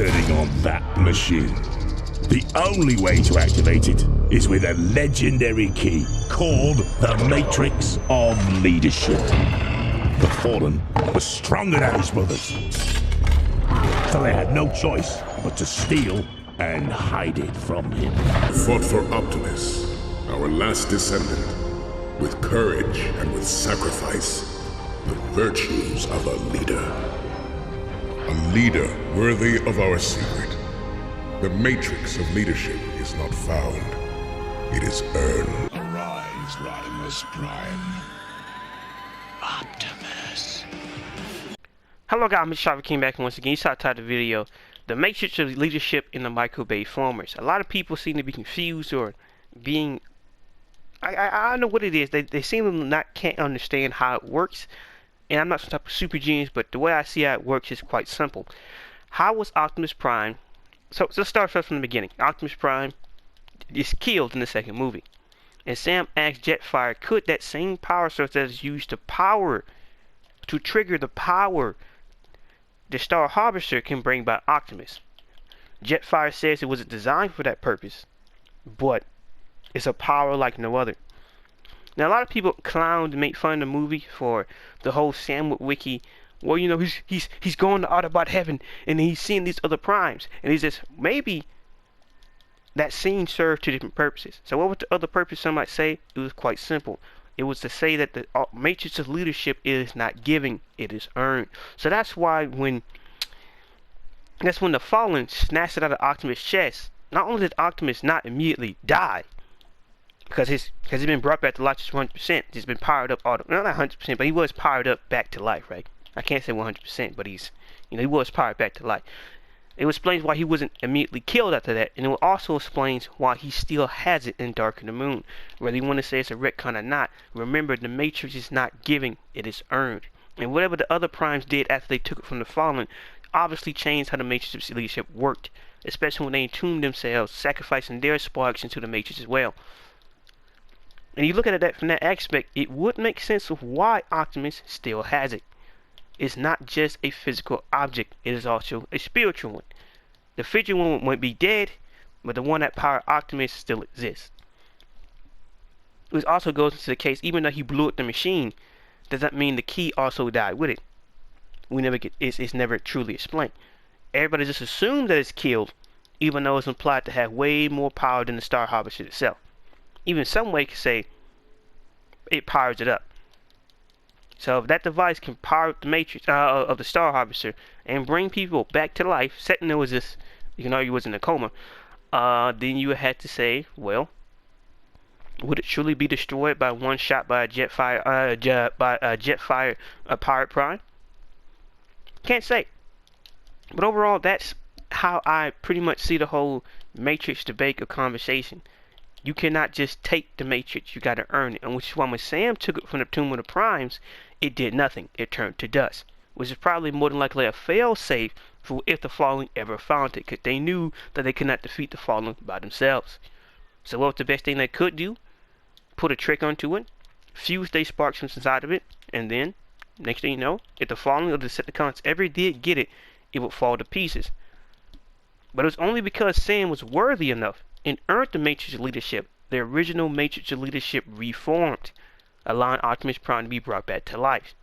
turning on that machine. The only way to activate it is with a legendary key called the Matrix of Leadership. The Fallen was stronger than his brothers, so they had no choice but to steal and hide it from him. Fought for Optimus, our last descendant, with courage and with sacrifice, the virtues of a leader. A leader worthy of our secret. The matrix of leadership is not found, it is earned. Arise, Rodimus Prime. Optimus. Hello guys, Mr. Shopper came back once again. You saw the title of the video, The Matrix of Leadership in the Micro Bayformers. A lot of people seem to be confused or being... I don't know what it is. They seem to can't understand how it works. And I'm not some type of super genius, but the way I see how it works is quite simple. How was Optimus Prime... So let's start first from the beginning. Optimus Prime is killed in the second movie. And Sam asks Jetfire, could that same power source that is used to trigger the power the Star Harvester can bring by Optimus? Jetfire says it wasn't designed for that purpose, but it's a power like no other. Now a lot of people clown and make fun of the movie for the whole Sam Wiki. Well, you know, he's going to Autobot heaven and he's seeing these other primes, and he's just maybe that scene served two different purposes. So what was the other purpose? Some might say it was quite simple. It was to say that the matrix of leadership is not giving, it is earned. So that's why when the Fallen snatched it out of Optimus' chest, not only did Optimus not immediately die, because he's been brought back to life just 100%. He's been powered up, not 100%, but he was powered up back to life, right? I can't say 100%, but he was powered back to life. It explains why he wasn't immediately killed after that, and it also explains why he still has it in Dark of the Moon. Whether you want to say it's a retcon or not, remember the Matrix is not giving, it is earned. And whatever the other primes did after they took it from the Fallen obviously changed how the Matrix of leadership worked, especially when they attuned themselves, sacrificing their sparks into the Matrix as well. And you look at it from that aspect, it would make sense of why Optimus still has it. It's not just a physical object, it is also a spiritual one. The physical one might be dead, but the one that powered Optimus still exists. Which also goes into the case, even though he blew up the machine, does that mean the key also died with it? We never get it's never truly explained. Everybody just assumes that it's killed, even though it's implied to have way more power than the Star Harvester itself. Even some way could say it powers it up. So if that device can power up the matrix of the Star Harvester and bring people back to life, setting it was just, you can argue was in a coma, then you would have to say, well, would it truly be destroyed by one shot by a Jetfire, Pirate Prime? Can't say. But overall, that's how I pretty much see the whole Matrix debate or conversation. You cannot just take the Matrix, you gotta earn it. And which is why when Sam took it from the Tomb of the Primes, it did nothing. It turned to dust. Which is probably more than likely a fail-safe for if the Fallen ever found it, because they knew that they could not defeat the Fallen by themselves. So what was the best thing they could do? Put a trick onto it, fuse their sparks from inside of it, and then, next thing you know, if the Fallen or the Decepticons ever did get it, it would fall to pieces. But it was only because Sam was worthy enough and earned the Matrix of Leadership, the original Matrix of Leadership reformed, allowing Optimus Prime to be brought back to life.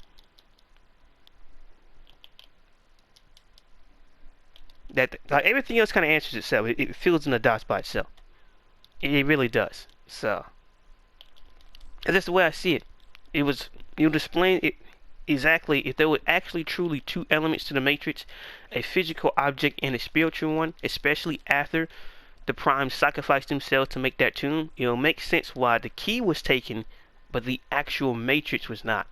That like everything else kind of answers itself. It fills in the dots by itself. It really does. So that's the way I see it. It was explain it exactly if there were actually truly two elements to the Matrix, a physical object and a spiritual one, especially after the Primes sacrificed themselves to make that tomb. It'll make sense why the key was taken, but the actual Matrix was not.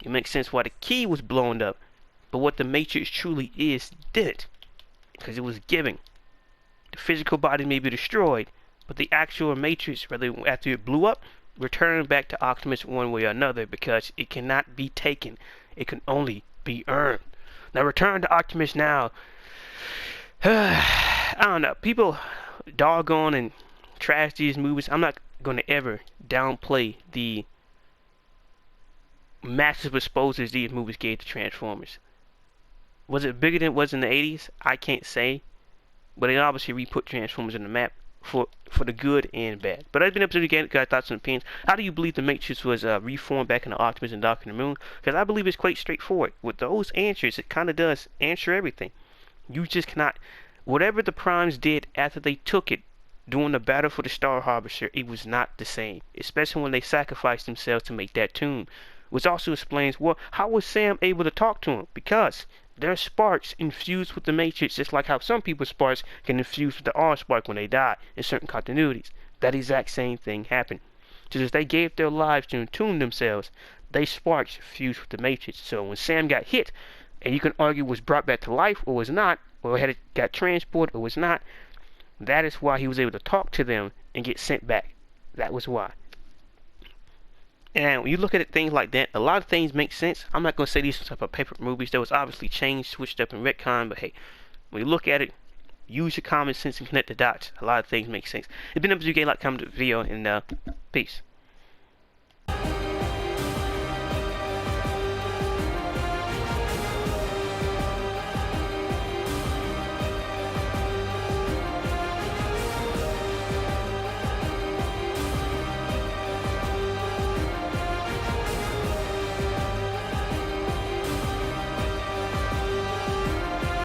It makes sense why the key was blown up, but what the Matrix truly is didn't, because it was giving. The physical body may be destroyed, but the actual Matrix, whether after it blew up, returned back to Optimus one way or another, because it cannot be taken. It can only be earned. Now return to Optimus now. I don't know. People doggone and trash these movies. I'm not going to ever downplay the massive exposures these movies gave to Transformers. Was it bigger than it was in the 80s? I can't say. But it obviously re-put Transformers in the map for the good and bad. But I've been up to the game, got thoughts and opinions. How do you believe the Matrix was reformed back in the Optimus and Dark in the Moon? Because I believe it's quite straightforward. With those answers, it kind of does answer everything. You just cannot... Whatever the Primes did after they took it, during the battle for the Star Harvester, it was not the same. Especially when they sacrificed themselves to make that tomb. Which also explains, well, how was Sam able to talk to him? Because their sparks infused with the Matrix, just like how some people's sparks can infuse with the R spark when they die in certain continuities. That exact same thing happened. Just as they gave their lives to attune themselves, they sparks fused with the Matrix. So when Sam got hit, and you can argue was brought back to life or was not, or had it got transported or was not, that is why he was able to talk to them and get sent back. That was why. And when you look at it, things like that, a lot of things make sense. I'm not going to say these type of paper movies. That was obviously changed, switched up, and retcon. But hey, when you look at it, use your common sense and connect the dots. A lot of things make sense. It's been up to you, like, comment, video, and peace.